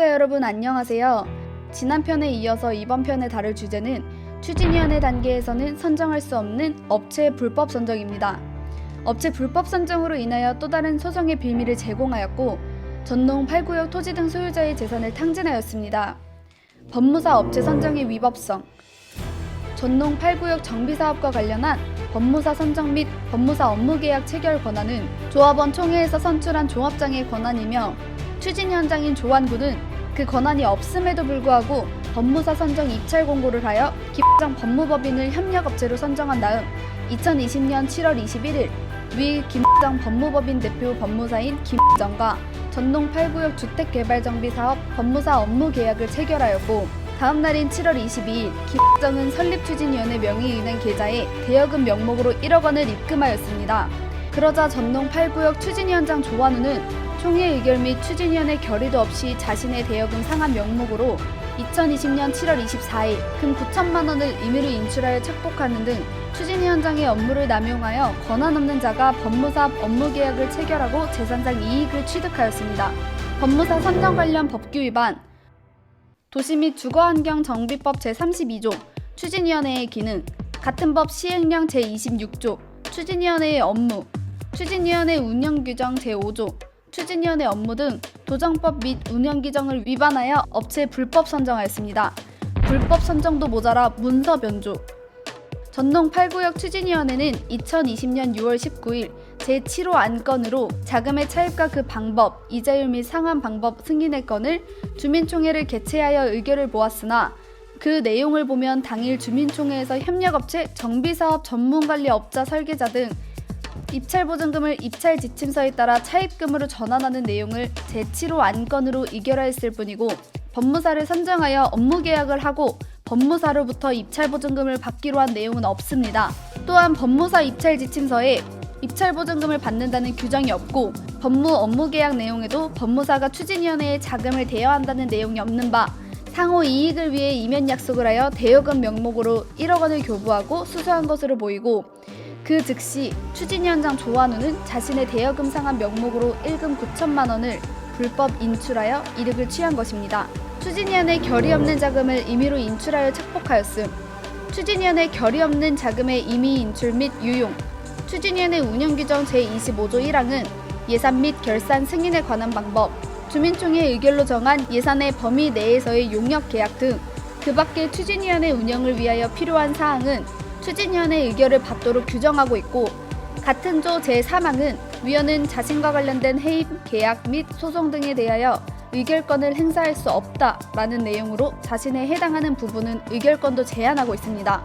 여러분 안녕하세요. 지난 편에 이어서 이번 편에 다룰 주제는 추진위원회 단계에서는 선정할 수 없는 업체 불법 선정입니다. 업체 불법 선정으로 인하여 또 다른 소송의 빌미를 제공하였고 전농 8구역 토지 등 소유자의 재산을 탕진하였습니다. 법무사 업체 선정의 위법성. 전농 8구역 정비사업과 관련한 법무사 선정 및 법무사 업무계약 체결 권한은 조합원 총회에서 선출한 조합장의 권한이며 추진위원장인 조완구는 그 권한이 없음에도 불구하고 법무사 선정 입찰 공고를 하여 김부장 법무법인을 협력업체로 선정한 다음 2020년 7월 21일 위 김부장 법무법인 대표 법무사인 김부장과 전농 8구역 주택개발정비사업 법무사 업무계약을 체결하였고 다음 날인 7월 22일 김부장은 설립추진위원회 명의은행 계좌에 대여금 명목으로 1억 원을 입금하였습니다. 그러자 전농 8구역 추진위원장 조완우는 총회 의결 및 추진위원회 결의도 없이 자신의 대여금 상환 명목으로 2020년 7월 24일 금 9천만 원을 임의로 인출하여 착복하는 등 추진위원장의 업무를 남용하여 권한 없는 자가 법무사 업무계약을 체결하고 재산상 이익을 취득하였습니다. 법무사 선정 관련 법규 위반. 도시 및 주거환경정비법 제32조 추진위원회의 기능. 같은 법 시행령 제26조 추진위원회의 업무. 추진위원회 운영규정 제5조 추진위원회 업무 등 도정법 및 운영규정을 위반하여 업체 불법 선정하였습니다. 불법 선정도 모자라 문서 변조. 전농 8구역 추진위원회는 2020년 6월 19일 제7호 안건으로 자금의 차입과 그 방법, 이자율 및 상환 방법 승인의 건을 주민총회를 개최하여 의결을 보았으나 그 내용을 보면 당일 주민총회에서 협력업체, 정비사업 전문관리업자 설계자 등 입찰보증금을 입찰지침서에 따라 차입금으로 전환하는 내용을 제7호 안건으로 의결하였을 뿐이고 법무사를 선정하여 업무계약을 하고 법무사로부터 입찰보증금을 받기로 한 내용은 없습니다. 또한 법무사 입찰지침서에 입찰보증금을 받는다는 규정이 없고 법무 업무계약 내용에도 법무사가 추진위원회에 자금을 대여한다는 내용이 없는 바 상호 이익을 위해 이면 약속을 하여 대여금 명목으로 1억 원을 교부하고 수수한 것으로 보이고 그 즉시 추진위원장 조완우는 자신의 대여금 상환 명목으로 1금 9천만 원을 불법 인출하여 이득을 취한 것입니다. 추진위원회 결의 없는 자금을 임의로 인출하여 착복하였음. 추진위원회 결의 없는 자금의 임의 인출 및 유용. 추진위원회 운영규정 제25조 1항은 예산 및 결산 승인에 관한 방법, 주민총회 의결로 정한 예산의 범위 내에서의 용역 계약 등 그 밖의 추진위원회 운영을 위하여 필요한 사항은 추진위원회 의결을 받도록 규정하고 있고 같은 조 제3항은 위원은 자신과 관련된 해임, 계약 및 소송 등에 대하여 의결권을 행사할 수 없다라는 내용으로 자신에 해당하는 부분은 의결권도 제한하고 있습니다.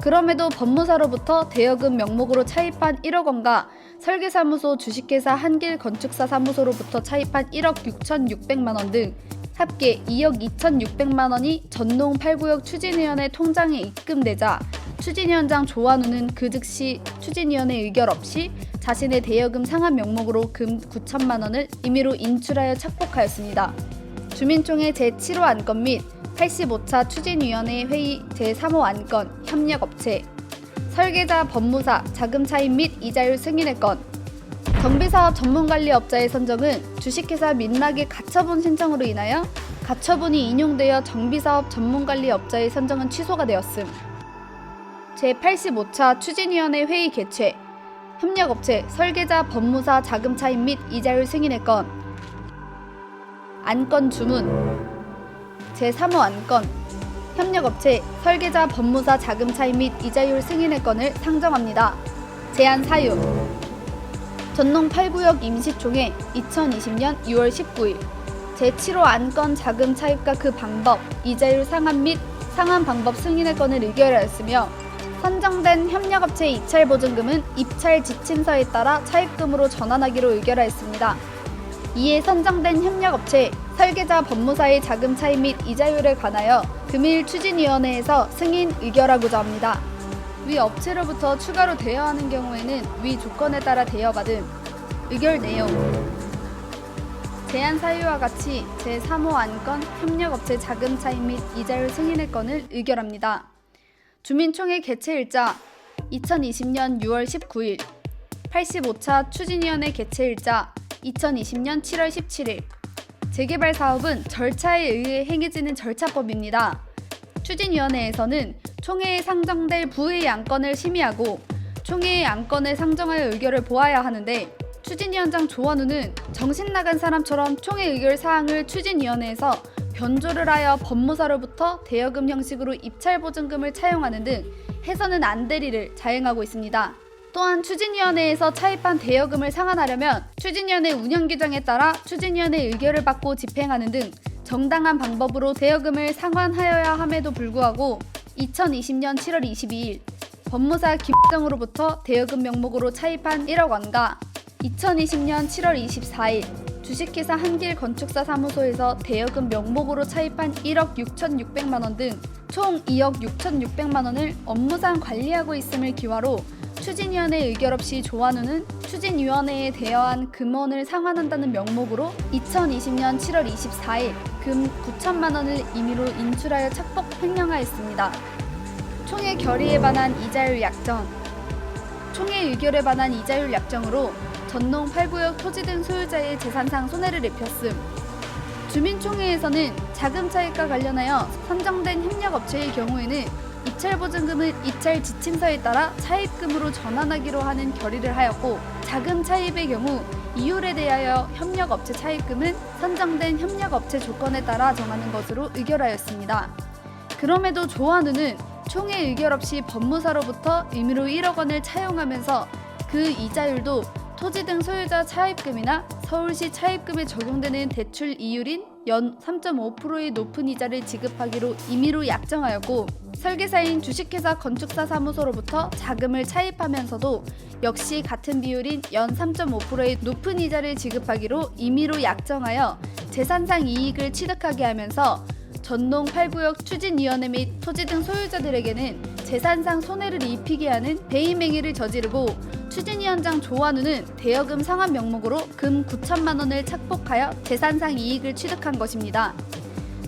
그럼에도 법무사로부터 대여금 명목으로 차입한 1억 원과 설계사무소 주식회사 한길건축사 사무소로부터 차입한 1억 6,600만 원 등 합계 2억 2,600만 원이 전농 8구역 추진위원회 통장에 입금되자 추진위원장 조완우는 그 즉시 추진위원회 의결 없이 자신의 대여금 상환 명목으로 금 9천만 원을 임의로 인출하여 착복하였습니다. 주민총회 제7호 안건 및 85차 추진위원회 회의 제3호 안건 협력업체 설계자 법무사 자금 차입 및 이자율 승인의 건. 정비사업 전문관리업자의 선정은 주식회사 민락의 가처분 신청으로 인하여 가처분이 인용되어 정비사업 전문관리업자의 선정은 취소가 되었음. 제85차 추진위원회 회의 개최 협력업체 설계자 법무사 자금 차입 및 이자율 승인의 건. 안건 주문. 제3호 안건 협력업체 설계자 법무사 자금 차입 및 이자율 승인의 건을 상정합니다. 제한 사유. 전농 8구역 임시총회 2020년 6월 19일 제7호 안건 자금 차입과 그 방법, 이자율 상환 및 상환 방법 승인의 건을 의결하였으며 선정된 협력업체의 입찰보증금은 입찰지침서에 따라 차입금으로 전환하기로 의결하였습니다. 이에 선정된 협력업체, 설계자 법무사의 자금 차입 및 이자율에 관하여 금일 추진위원회에서 승인 의결하고자 합니다. 위 업체로부터 추가로 대여하는 경우에는 위 조건에 따라 대여받음. 의결 내용. 제한 사유와 같이 제3호 안건 협력업체 자금 차입 및 이자율 승인의 건을 의결합니다. 주민총회 개최 일자 2020년 6월 19일 85차 추진위원회 개최 일자 2020년 7월 17일 재개발 사업은 절차에 의해 행해지는 절차법입니다. 추진위원회에서는 총회에 상정될 부의 안건을 심의하고 총회의 안건을 상정하여 의결을 보아야 하는데, 추진위원장 조원우는 정신나간 사람처럼 총회 의결 사항을 추진위원회에서 변조를 하여 법무사로부터 대여금 형식으로 입찰보증금을 차용하는 등 해서는 안 될 일을 자행하고 있습니다. 또한 추진위원회에서 차입한 대여금을 상환하려면 추진위원회 운영규정에 따라 추진위원회 의결을 받고 집행하는 등 정당한 방법으로 대여금을 상환하여야 함에도 불구하고 2020년 7월 22일 법무사 김정으로부터 대여금 명목으로 차입한 1억 원과 2020년 7월 24일 주식회사 한길건축사 사무소에서 대여금 명목으로 차입한 1억 6,600만 원 등 총 2억 6,600만 원을 업무상 관리하고 있음을 기화로 추진위원회 의결 없이 조한우는 추진위원회에 대여한 금원을 상환한다는 명목으로 2020년 7월 24일 금 9천만 원을 임의로 인출하여 착복 횡령하였습니다. 총회 결의에 관한 이자율 약정. 총회 의결에 관한 이자율 약정으로 전농 8구역 토지 등 소유자의 재산상 손해를 입혔음. 주민총회에서는 자금 차익과 관련하여 선정된 협력업체의 경우에는 입찰보증금을 입찰 지침서에 따라 차입금으로 전환하기로 하는 결의를 하였고, 자금 차입의 경우 이율에 대하여 협력업체 차입금은 선정된 협력업체 조건에 따라 정하는 것으로 의결하였습니다. 그럼에도 조한우는 총회 의결 없이 법무사로부터 임의로 1억 원을 차용하면서 그 이자율도 토지 등 소유자 차입금이나 서울시 차입금에 적용되는 대출 이율인 연 3.5%의 높은 이자를 지급하기로 임의로 약정하였고, 설계사인 주식회사 건축사 사무소로부터 자금을 차입하면서도 역시 같은 비율인 연 3.5%의 높은 이자를 지급하기로 임의로 약정하여 재산상 이익을 취득하게 하면서 전농 8구역 추진위원회 및 토지 등 소유자들에게는 재산상 손해를 입히게 하는 배임 행위를 저지르고, 추진위원장 조한우는 대여금 상환 명목으로 금 9천만 원을 착복하여 재산상 이익을 취득한 것입니다.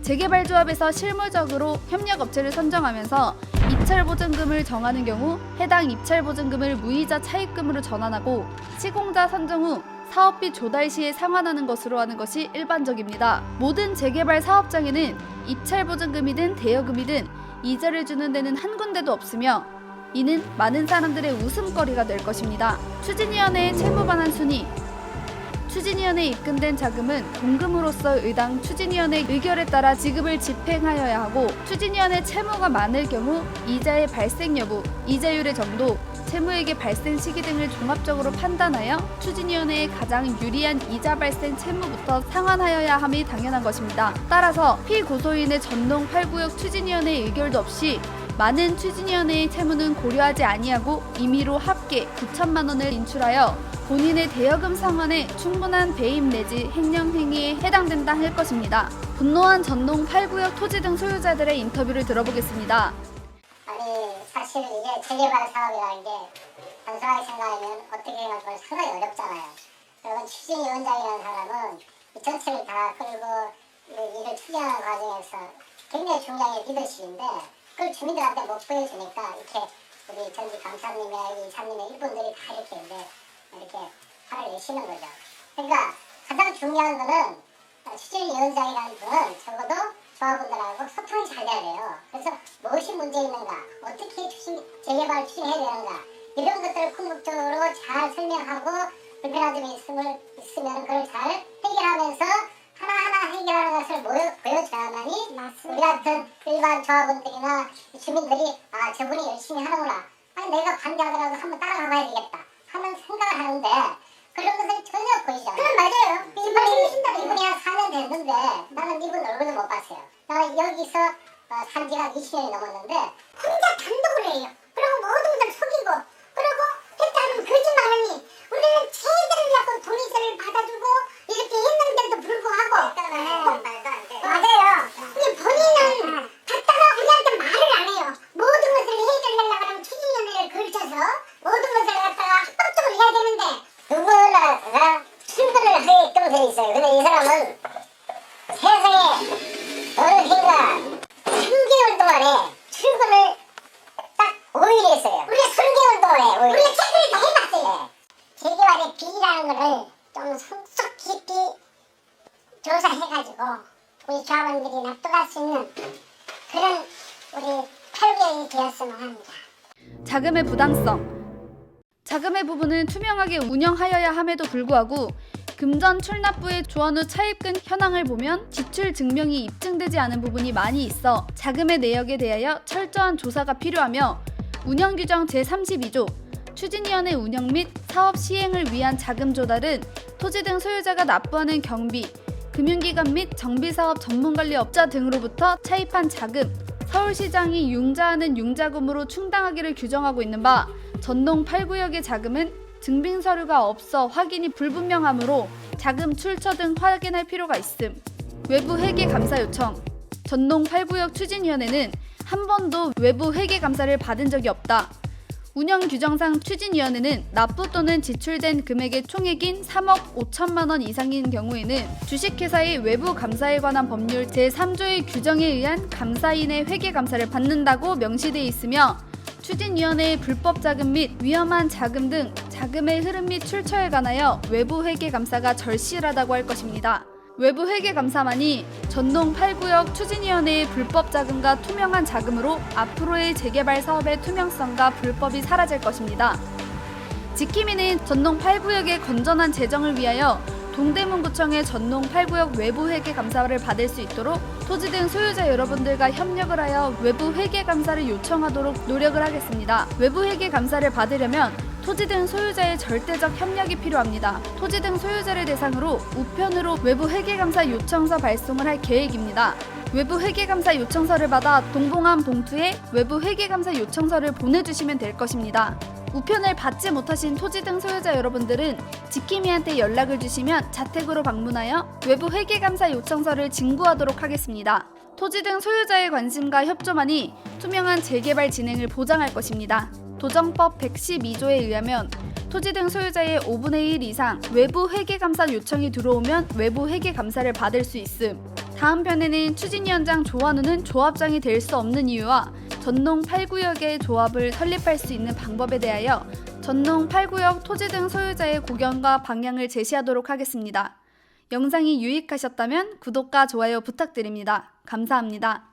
재개발조합에서 실무적으로 협력업체를 선정하면서 입찰보증금을 정하는 경우 해당 입찰보증금을 무이자 차입금으로 전환하고, 시공자 선정 후 사업비 조달 시에 상환하는 것으로 하는 것이 일반적입니다. 모든 재개발 사업장에는 입찰보증금이든 대여금이든 이자를 주는 데는 한 군데도 없으며, 이는 많은 사람들의 웃음거리가 될 것입니다. 추진위원회의 채무반환 순위. 추진위원회에 입금된 자금은 공금으로서 의당 추진위원회 의결에 따라 지급을 집행하여야 하고, 추진위원회 채무가 많을 경우 이자의 발생 여부, 이자율의 정도, 채무액의 발생 시기 등을 종합적으로 판단하여 추진위원회에 가장 유리한 이자 발생 채무부터 상환하여야 함이 당연한 것입니다. 따라서 피고소인의 전농 8구역 추진위원회 의결도 없이 많은 추진위원회의 채무는 고려하지 아니하고 임의로 합계 9천만 원을 인출하여 본인의 대여금 상환에 충분한 배임 내지 횡령 행위에 해당된다 할 것입니다. 분노한 전농 8구역 토지 등 소유자들의 인터뷰를 들어보겠습니다. 아니 사실 이게 재개발 사업이라는 게 단순하게 생각하면 어떻게 생각하면 상당히 어렵잖아요. 여러분 추진위원장이라는 사람은 이 전체를 다 끌고 일을 추진하는 과정에서 굉장히 중요한 리더십인데, 그걸 주민들한테 못 보여주니까 이렇게 우리 전직 감사님이나 이사님의 일분들이 다 이렇게 화를 내시는 거죠. 그러니까 가장 중요한 거는 추진위원장이라는 분은 적어도 조합원들하고 소통이 잘 돼야 돼요. 그래서 무엇이 문제 있는가, 어떻게 재개발 추진해야 되는가, 이런 것들을 궁극적으로 잘 설명하고 불편한 점이 있으면 그걸 잘 해결하면서 하나하나 해결하는 것을 보여줘야만이 우리 같은 일반 조합원들이나 주민들이 아 저분이 열심히 하는구나, 아니 내가 반대하더라도 한번 따라가봐야 되겠다 하는 생각을 하는데 그런 것을 전혀 보이지 않아요. 그럼 맞아요. 이분이 한 4년 됐는데 나는 이분 얼굴도 못 봤어요. 나 여기서 산 지가 20년이 넘었는데 혼자 단독을 해요. 그리고 모든 걸 속이고, 그리고 했다는 거짓말하니 우리는 쟤들을 갖고 돈이자를 받아주고 이렇게 했는데도 불구하고 맞아요. 근데 본인은 갔다가 우리한테 말을 안 해요. 모든 것을 해결하려고 하면 추진위원회를 걸쳐서 모든 것을 갖다가 합법적으로 해야 되는데 누구나 출근을 하게끔 돼 있어요. 근데 이 사람은 세상에 어느샌가 3개월 동안에 출근을 딱 5일 했어요. 우리가 3개월 동안에 5일. 우리가 체크를 다 해봤어요. 재개발의 비리라는 거를 좀 깊이 조사해가지고 우리 조합원들이 납득할 수 있는 그런 우리 8개월이 되었으면 합니다. 자금의 부당성. 자금의 부분은 투명하게 운영하여야 함에도 불구하고 금전 출납부의 조원 후 차입금 현황을 보면 지출 증명이 입증되지 않은 부분이 많이 있어 자금의 내역에 대하여 철저한 조사가 필요하며 운영규정 제32조 추진위원회 운영 및 사업 시행을 위한 자금 조달은 토지 등 소유자가 납부하는 경비, 금융기관 및 정비사업 전문관리업자 등으로부터 차입한 자금, 서울시장이 융자하는 융자금으로 충당하기를 규정하고 있는 바 전농 8구역의 자금은 증빙서류가 없어 확인이 불분명하므로 자금 출처 등 확인할 필요가 있음. 외부 회계 감사 요청. 전농 8구역 추진위원회는 한 번도 외부 회계 감사를 받은 적이 없다. 운영 규정상 추진위원회는 납부 또는 지출된 금액의 총액인 3억 5천만 원 이상인 경우에는 주식회사의 외부 감사에 관한 법률 제3조의 규정에 의한 감사인의 회계 감사를 받는다고 명시되어 있으며 추진위원회의 불법 자금 및 위험한 자금 등 자금의 흐름 및 출처에 관하여 외부 회계 감사가 절실하다고 할 것입니다. 외부 회계 감사만이 전농 8구역 추진위원회의 불법 자금과 투명한 자금으로 앞으로의 재개발 사업의 투명성과 불법이 사라질 것입니다. 지킴이는 전농 8구역의 건전한 재정을 위하여 동대문구청의 전농 8구역 외부 회계 감사를 받을 수 있도록 토지 등 소유자 여러분들과 협력을 하여 외부 회계 감사를 요청하도록 노력을 하겠습니다. 외부 회계 감사를 받으려면 토지 등 소유자의 절대적 협력이 필요합니다. 토지 등 소유자를 대상으로 우편으로 외부 회계감사 요청서 발송을 할 계획입니다. 외부 회계감사 요청서를 받아 동봉한 봉투에 외부 회계감사 요청서를 보내주시면 될 것입니다. 우편을 받지 못하신 토지 등 소유자 여러분들은 지킴이한테 연락을 주시면 자택으로 방문하여 외부 회계감사 요청서를 진구하도록 하겠습니다. 토지 등 소유자의 관심과 협조만이 투명한 재개발 진행을 보장할 것입니다. 도정법 112조에 의하면 토지 등 소유자의 5분의 1 이상 외부 회계감사 요청이 들어오면 외부 회계감사를 받을 수 있음. 다음 편에는 추진위원장 조원우는 조합장이 될 수 없는 이유와 전농 8구역의 조합을 설립할 수 있는 방법에 대하여 전농 8구역 토지 등 소유자의 고견과 방향을 제시하도록 하겠습니다. 영상이 유익하셨다면 구독과 좋아요 부탁드립니다. 감사합니다.